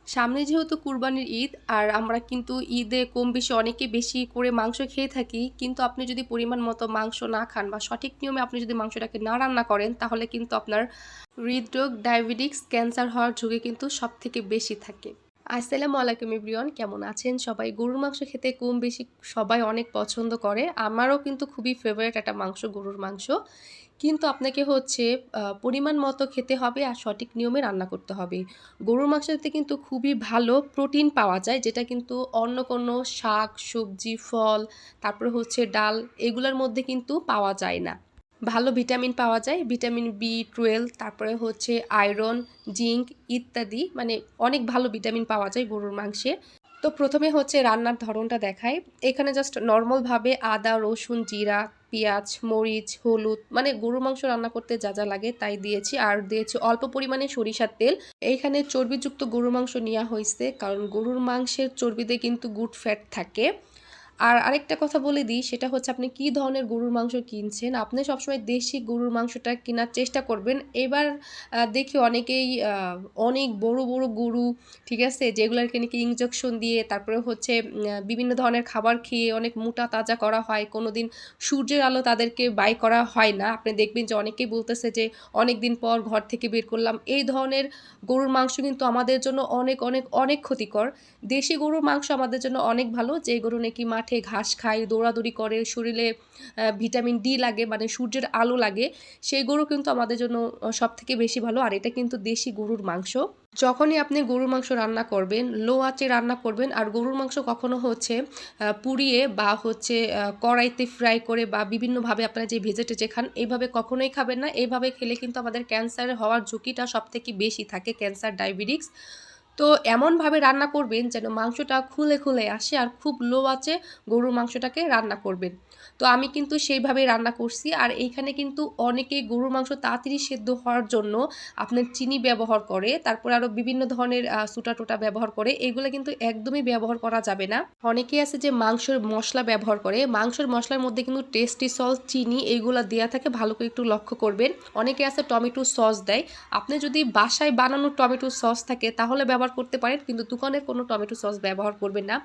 সামনে যেহেতু কুরবানির ঈদ আর আমরা কিন্তু ঈদে কম বেশি অনেকে বেশি করে মাংস খেয়ে থাকি। কিন্তু আপনি যদি পরিমাণ মতো মাংস না খান বা সঠিক নিয়মে আপনি যদি মাংসটাকে না রান্না করেন তাহলে কিন্তু আপনার হৃদরোগ, ডায়াবেটিকস, ক্যান্সার হওয়ার ঝুঁকি কিন্তু সবথেকে বেশি থাকে। আসসালামু আলাইকুম এভরিওয়ান, কেমন আছেন সবাই? গরুর মাংস খেতে কম বেশি সবাই অনেক পছন্দ করে। আমারও কিন্তু খুবই ফেভারিট একটা মাংস গরুর মাংস। কিন্তু আপনাকে হচ্ছে পরিমাণ মতো খেতে হবে আর সঠিক নিয়মে রান্না করতে হবে। গরুর মাংসতে কিন্তু খুবই ভালো প্রোটিন পাওয়া যায়, যেটা কিন্তু অন্য কোনো শাক, সবজি, ফল, তারপরে হচ্ছে ডাল এগুলোর মধ্যে কিন্তু পাওয়া যায় না। ভালো ভিটামিন পাওয়া যায়, ভিটামিন B12, তারপরে হচ্ছে আয়রন, জিঙ্ক ইত্যাদি, মানে অনেক ভালো ভিটামিন পাওয়া যায় গরুর মাংসে। তো প্রথমে হচ্ছে রান্নার ধরনটা দেখাই। এখানে জাস্ট নর্মালভাবে আদা, রসুন, জিরা, পেঁয়াজ, মরিচ, হলুদ, মানে গরুর মাংস রান্না করতে যা যা লাগে তাই দিয়েছি। আর দিয়েছি অল্প পরিমাণে সরিষার তেল। এইখানে চর্বিযুক্ত গরুর মাংস নেওয়া হয়েছে, কারণ গরুর মাংসের চর্বিতে কিন্তু গুড ফ্যাট থাকে। আর আরেকটা কথা বলে দিই, সেটা হচ্ছে আপনি কী ধরনের গরুর মাংস কিনছেন। আপনি সবসময় দেশি গরুর মাংসটা কেনার চেষ্টা করবেন। এবার দেখি অনেকেই অনেক বড় বড় গরু, ঠিক আছে, যেগুলোকে নাকি ইনজেকশন দিয়ে তারপরে হচ্ছে বিভিন্ন ধরনের খাবার খেয়ে অনেক মোটা তাজা করা হয়, কোনো দিন সূর্যের আলো তাদেরকে বাই করা হয় না। আপনি দেখবেন যে অনেকেই বলতেছে যে অনেক দিন পর ঘর থেকে বের করলাম। এই ধরনের গরুর মাংস কিন্তু আমাদের জন্য অনেক অনেক অনেক ক্ষতিকর। দেশি গরুর মাংস আমাদের জন্য অনেক ভালো, যে গরু নাকি মাঠে ঘাস খায়, দৌড়াদৌড়ি করে, শরীরে ভিটামিন ডি লাগে, মানে সূর্যের আলো লাগে, সেই গরু কিন্তু আমাদের জন্য সবথেকে বেশি ভালো। আর এটা কিন্তু দেশি গরুর মাংস। যখনই আপনি গরুর মাংস রান্না করবেন, লো আঁচে রান্না করবেন। আর গরুর মাংস কখনো হচ্ছে পুড়িয়ে বা হচ্ছে কড়াইতে ফ্রাই করে বা বিভিন্নভাবে আপনারা যে ভেজে টেজে খান, এইভাবে কখনোই খাবেন না। এইভাবে খেলে কিন্তু আমাদের ক্যান্সার হওয়ার ঝুঁকিটা সবথেকে বেশি থাকে, ক্যান্সার, ডায়াবেটিক্স। তো এমনভাবে রান্না করবেন যেন মাংসটা খুলে খুলে আসে, আর খুব লো আঁচে গরুর মাংসটাকে রান্না করবেন। তো আমি কিন্তু সেইভাবেই রান্না করছি। আর এইখানে কিন্তু অনেকেই গরুর মাংস তাড়াতাড়ি সেদ্ধ হওয়ার জন্য আপনার চিনি ব্যবহার করে, তারপরে আরও বিভিন্ন ধরনের সুটা টুটা ব্যবহার করে। এগুলো কিন্তু একদমই ব্যবহার করা যাবে না। অনেকেই আছে যে মাংসের মশলা ব্যবহার করে, মাংসের মশলার মধ্যে কিন্তু টেস্টি সল্ট, চিনি এইগুলো দেওয়া থাকে, ভালো করে একটু লক্ষ্য করবেন। অনেকে আছে টমেটো সস দেয়। আপনি যদি বাসায় বানানো টমেটো সস থাকে তাহলে ব্যবহার করতে পারেন, কিন্তু দোকানের কোনো টমেটো সস ব্যবহার করবেন না।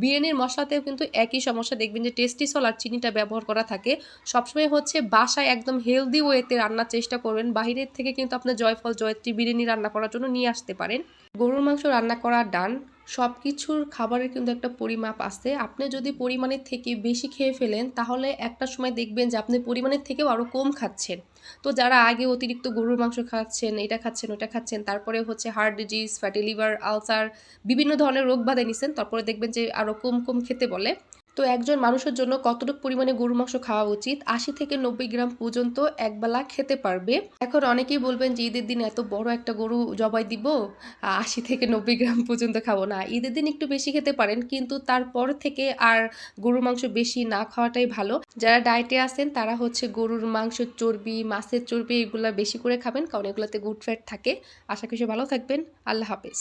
বিরিয়ানির মশলাতেও কিন্তু একই সমস্যা, দেখবেন যে টেস্টি সল্ট আর চিনিটা ব্যবহার করা থাকে। সবসময় হচ্ছে বাসায় একদম হেলদি ওয়েতে রান্নার চেষ্টা করবেন। বাহিরের থেকে কিন্তু আপনি জয়ফল, জয়ত্রী বিরিয়ানি রান্না করার জন্য নিয়ে আসতে পারেন। গরুর মাংস রান্না করা ডান। সব কিছুর খাবারের কিন্তু একটা পরিমাপ আছে। আপনি যদি পরিমাণের থেকে বেশি খেয়ে ফেলেন তাহলে একটা সময় দেখবেন যে আপনি পরিমাণের থেকেও আরও কম খাচ্ছেন। তো যারা আগে অতিরিক্ত গরুর মাংস খাচ্ছেন, এটা খাচ্ছেন, ওটা খাচ্ছেন, তারপরে হচ্ছে heart disease, fatty liver, ulcer, বিভিন্ন ধরনের রোগ বাধা নিছেন, তারপরে দেখবেন যে আরও কম কম খেতে বলে। তো একজন মানুষের জন্য কতটুকু পরিমাণে গরুর মাংস খাওয়া উচিত? 80 থেকে 90 গ্রাম পর্যন্ত একবেলা খেতে পারবে। এখন অনেকেই বলবেন যে ঈদের দিন এত বড় একটা গরু জবাই দিব, 80 থেকে 90 গ্রাম পর্যন্ত খাবো না। ঈদের দিন একটু বেশি খেতে পারেন, কিন্তু তারপর থেকে আর গরুর মাংস বেশি না খাওয়াটাই ভালো। যারা ডায়েটে আছেন তারা হচ্ছে গরুর মাংসের চর্বি, মাছের চর্বি এগুলা বেশি করে খাবেন, কারণ এগুলোতে গুড ফ্যাট থাকে। আশা করি ভালো থাকবেন। আল্লাহ হাফেজ।